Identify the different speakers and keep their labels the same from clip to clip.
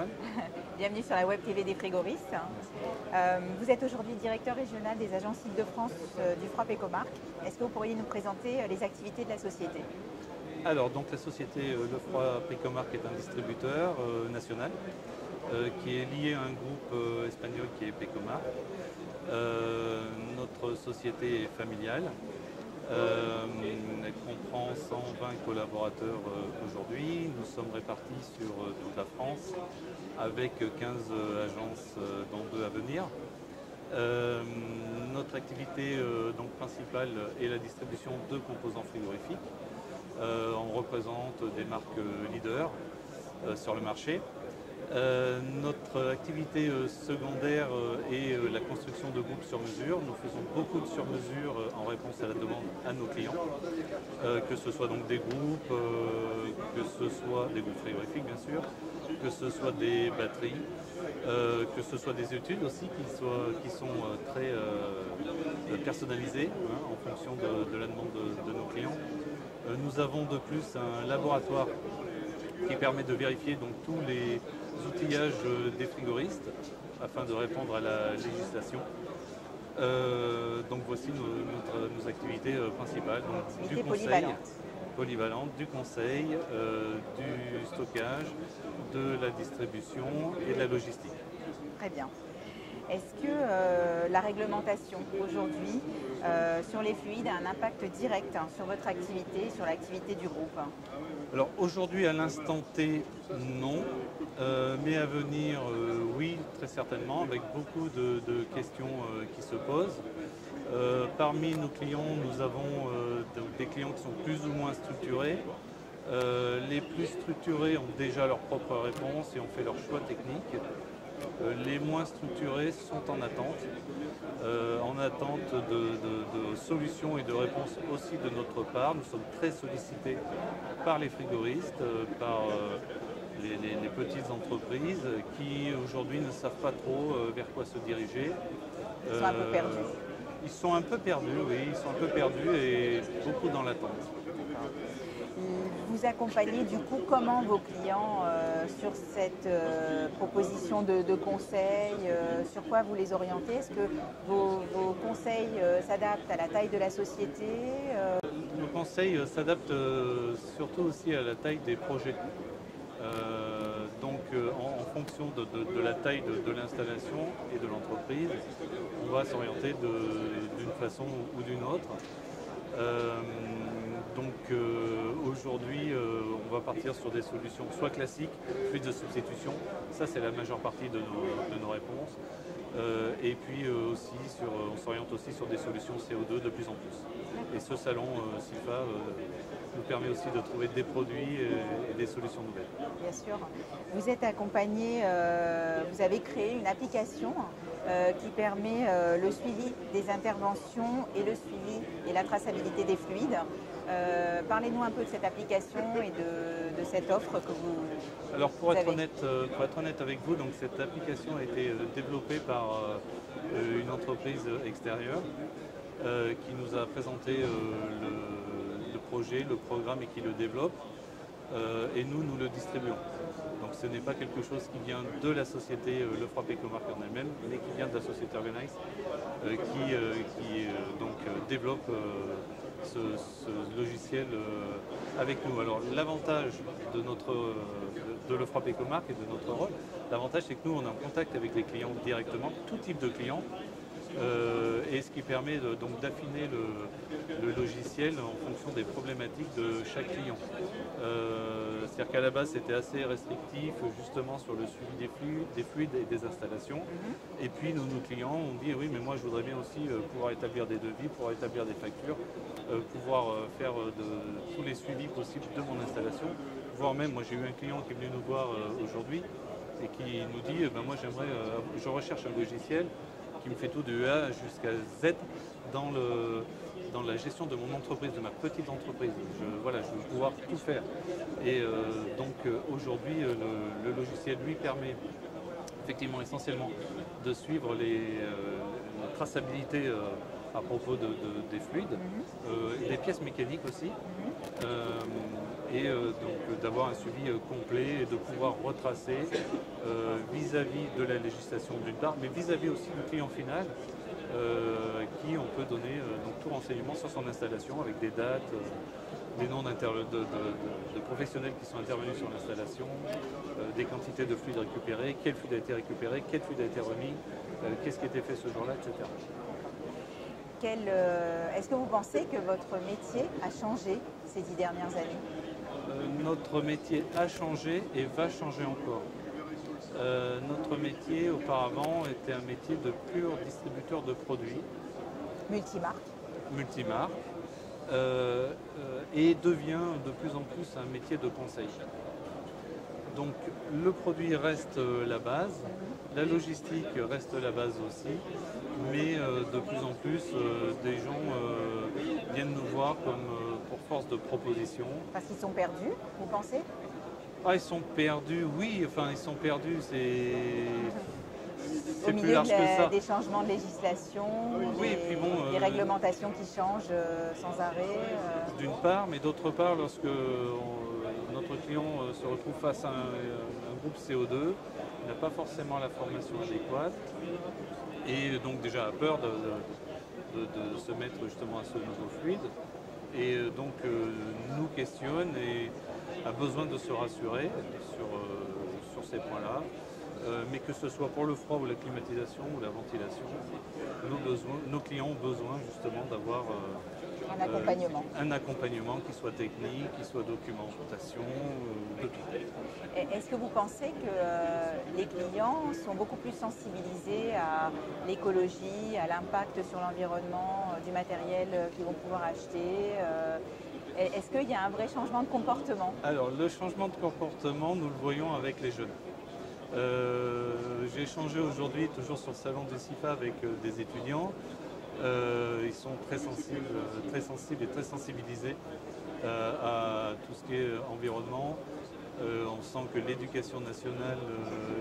Speaker 1: Antoine.
Speaker 2: Bienvenue sur la Web TV des frigoristes. Vous êtes aujourd'hui directeur régional des agences Île-de-France du Frappe Ecomark. Est-ce que vous pourriez nous présenter les activités de la société?
Speaker 1: Alors, donc la société Le Frappe Ecomark est un distributeur national qui est lié à un groupe espagnol qui est Pecomark. Notre société est familiale. Elle comprend 120 collaborateurs aujourd'hui. Nous sommes répartis sur toute la France avec 15 agences dont 2 à venir. Notre activité donc principale est la distribution de composants frigorifiques. On représente des marques leaders sur le marché. Notre activité secondaire est la construction de groupes sur mesure. Nous faisons beaucoup de sur-mesure en réponse à la demande à nos clients, que ce soit donc des groupes, que ce soit des groupes frigorifiques bien sûr, que ce soit des batteries, que ce soit des études aussi qui sont très personnalisées en fonction de la demande de nos clients. Nous avons de plus un laboratoire qui permet de vérifier donc tous les outillages des frigoristes afin de répondre à la législation. Donc voici nos activités principales. Donc, du conseil, polyvalente, du conseil, du stockage, de la distribution et de la logistique.
Speaker 2: Très bien. Est-ce que la réglementation aujourd'hui sur les fluides a un impact direct sur votre activité, sur l'activité du groupe?
Speaker 1: Alors aujourd'hui, à l'instant T, non, mais à venir, oui, très certainement, avec beaucoup de questions qui se posent. Parmi nos clients, nous avons des clients qui sont plus ou moins structurés. Les plus structurés ont déjà leur propre réponse et ont fait leur choix technique. Les moins structurés sont en attente de solutions et de réponses aussi de notre part. Nous sommes très sollicités par les frigoristes, par les petites entreprises qui aujourd'hui ne savent pas trop vers quoi se diriger.
Speaker 2: Ils sont un peu perdus.
Speaker 1: Ils sont un peu perdus, oui, ils sont un peu perdus et beaucoup dans l'attente.
Speaker 2: Vous accompagnez du coup comment vos clients sur cette proposition de conseil, sur quoi vous les orientez? Est-ce que vos conseils s'adaptent à la taille de la société?
Speaker 1: Nos conseils s'adaptent surtout aussi à la taille des projets. Donc en fonction de la taille de l'installation et de l'entreprise, on va s'orienter d'une façon ou d'une autre. Donc aujourd'hui, on va partir sur des solutions soit classiques, fluides de substitution, ça c'est la majeure partie de nos réponses. Et puis aussi, on s'oriente aussi sur des solutions CO2 de plus en plus. Et ce salon SIFA nous permet aussi de trouver des produits et des solutions nouvelles.
Speaker 2: Bien sûr. Vous êtes accompagné, vous avez créé une application qui permet le suivi des interventions et le suivi et la traçabilité des fluides. Parlez-nous un peu de cette application et de cette offre que vous
Speaker 1: Alors pour être
Speaker 2: avez.
Speaker 1: honnête avec vous, donc cette application a été développée par une entreprise extérieure qui nous a présenté le projet, le programme et qui le développe. Et nous le distribuons. Donc ce n'est pas quelque chose qui vient de la société Le Frappe Ecomark en elle-même, mais qui vient de la société Organize qui développe ce logiciel avec nous. Alors l'avantage de Le Frappe Ecomark et de notre rôle, l'avantage c'est que nous on est en contact avec les clients directement, tout type de clients. Et ce qui permet donc d'affiner le logiciel en fonction des problématiques de chaque client. C'est-à-dire qu'à la base c'était assez restrictif justement sur le suivi des fluides et des installations. Et puis nos clients ont dit oui mais moi je voudrais bien aussi pouvoir établir des devis, pouvoir établir des factures, pouvoir faire tous les suivis possibles de mon installation. Voire même, moi j'ai eu un client qui est venu nous voir aujourd'hui et qui nous dit moi je recherche un logiciel qui me fait tout de A jusqu'à Z dans la gestion de mon entreprise, de ma petite entreprise. Je veux pouvoir tout faire. Et donc aujourd'hui, le logiciel lui permet effectivement essentiellement de suivre la traçabilité à propos des fluides, des pièces mécaniques aussi. et donc d'avoir un suivi complet et de pouvoir retracer vis-à-vis de la législation d'une part, mais vis-à-vis aussi du client final, qui on peut donner donc tout renseignement sur son installation avec des dates, des noms de professionnels qui sont intervenus sur l'installation, des quantités de fluide récupérés, quel fluide a été récupéré, quel fluide a été remis, qu'est-ce qui a été fait ce jour-là, etc.
Speaker 2: Est-ce que vous pensez que votre métier a changé ces 10 dernières années?
Speaker 1: Notre métier a changé et va changer encore. Notre métier auparavant était un métier de pur distributeur de produits. Multimarque. Et devient de plus en plus un métier de conseil. Donc le produit reste la base, la logistique reste la base aussi, mais de plus en plus des gens viennent nous voir comme pour force de proposition.
Speaker 2: Parce qu'ils sont perdus, vous pensez?
Speaker 1: Ah, ils sont perdus, oui, enfin ils sont perdus,
Speaker 2: Au milieu des changements de législation,
Speaker 1: oui, puis bon,
Speaker 2: des réglementations qui changent sans arrêt.
Speaker 1: D'une part, mais d'autre part, lorsque notre client se retrouve face à un groupe CO2, il n'a pas forcément la formation adéquate et donc déjà a peur de se mettre justement à ce nouveau fluide et donc nous questionne et a besoin de se rassurer sur ces points-là. Mais que ce soit pour le froid ou la climatisation ou la ventilation, nos clients ont besoin justement d'avoir un accompagnement qui soit technique, qui soit documentation, de tout.
Speaker 2: Est-ce que vous pensez que les clients sont beaucoup plus sensibilisés à l'écologie, à l'impact sur l'environnement du matériel qu'ils vont pouvoir acheter? Est-ce qu'il y a un vrai changement de comportement?
Speaker 1: Alors le changement de comportement, nous le voyons avec les jeunes. J'ai échangé aujourd'hui, toujours sur le salon du CIFA, avec des étudiants. Ils sont très sensibles et très sensibilisés à tout ce qui est environnement. On sent que l'éducation nationale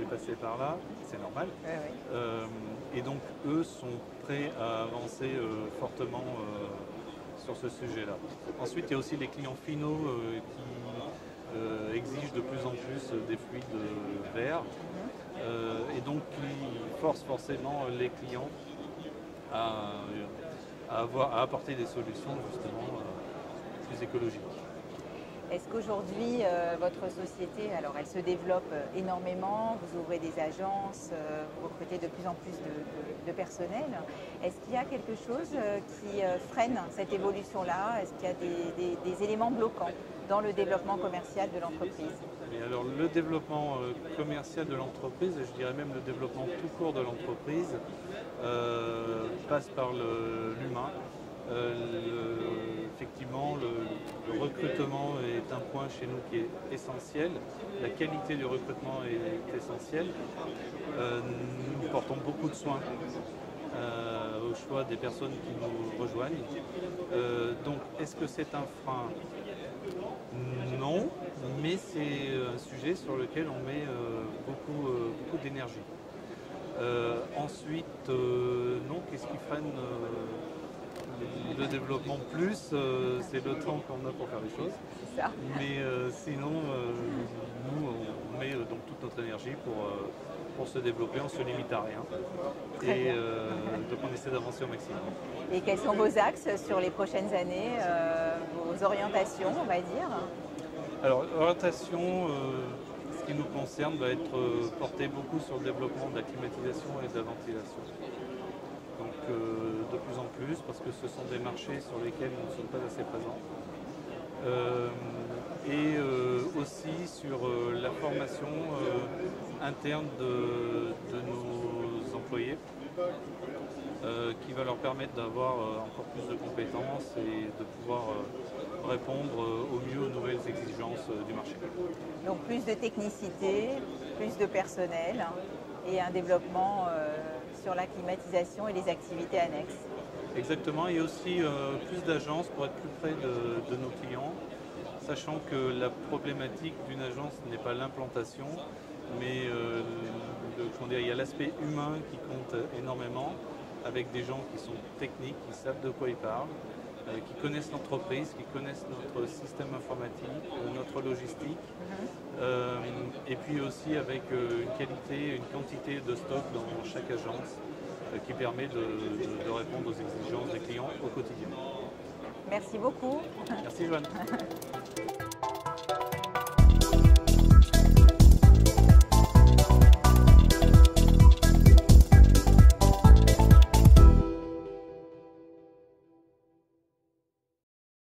Speaker 1: est passée par là, c'est normal. Et donc eux sont prêts à avancer fortement sur ce sujet-là. Ensuite, il y a aussi les clients finaux qui exigent de plus en plus des fluides verts et donc qui forcent forcément les clients à apporter des solutions justement plus écologiques.
Speaker 2: Est-ce qu'aujourd'hui, votre société, alors elle se développe énormément, vous ouvrez des agences, vous recrutez de plus en plus de personnel. Est-ce qu'il y a quelque chose qui freine cette évolution-là? Est-ce qu'il y a des éléments bloquants dans le développement commercial de l'entreprise?
Speaker 1: Alors le développement commercial de l'entreprise, je dirais même le développement tout court de l'entreprise, passe par l'humain. Effectivement, le recrutement est un point chez nous qui est essentiel. La qualité du recrutement est essentielle. Nous portons beaucoup de soins au choix des personnes qui nous rejoignent. Donc, est-ce que c'est un frein? Non, mais c'est un sujet sur lequel on met beaucoup d'énergie. Ensuite, non, qu'est-ce qui freine le développement plus, c'est le temps qu'on a pour faire les choses. Mais sinon, nous, on met donc toute notre énergie pour se développer, on ne se limite à rien. Et donc on essaie d'avancer au maximum.
Speaker 2: Et quels sont vos axes sur les prochaines années, vos orientations, on va dire?
Speaker 1: Alors, l'orientation, ce qui nous concerne, va être portée beaucoup sur le développement de la climatisation et de la ventilation. Donc de plus en plus, parce que ce sont des marchés sur lesquels nous ne sommes pas assez présents. Et aussi sur la formation interne de nos employés, qui va leur permettre d'avoir encore plus de compétences et de pouvoir répondre au mieux aux nouvelles exigences du marché.
Speaker 2: Donc plus de technicité, plus de personnel et un développement sur la climatisation et les activités annexes.
Speaker 1: Exactement, et aussi plus d'agences pour être plus près de nos clients, sachant que la problématique d'une agence n'est pas l'implantation, mais il y a l'aspect humain qui compte énormément, avec des gens qui sont techniques, qui savent de quoi ils parlent, qui connaissent l'entreprise, qui connaissent notre système informatique, notre logistique, et puis aussi avec une qualité, une quantité de stock dans chaque agence qui permet de répondre aux exigences des clients au quotidien.
Speaker 2: Merci beaucoup.
Speaker 1: Merci Joanne.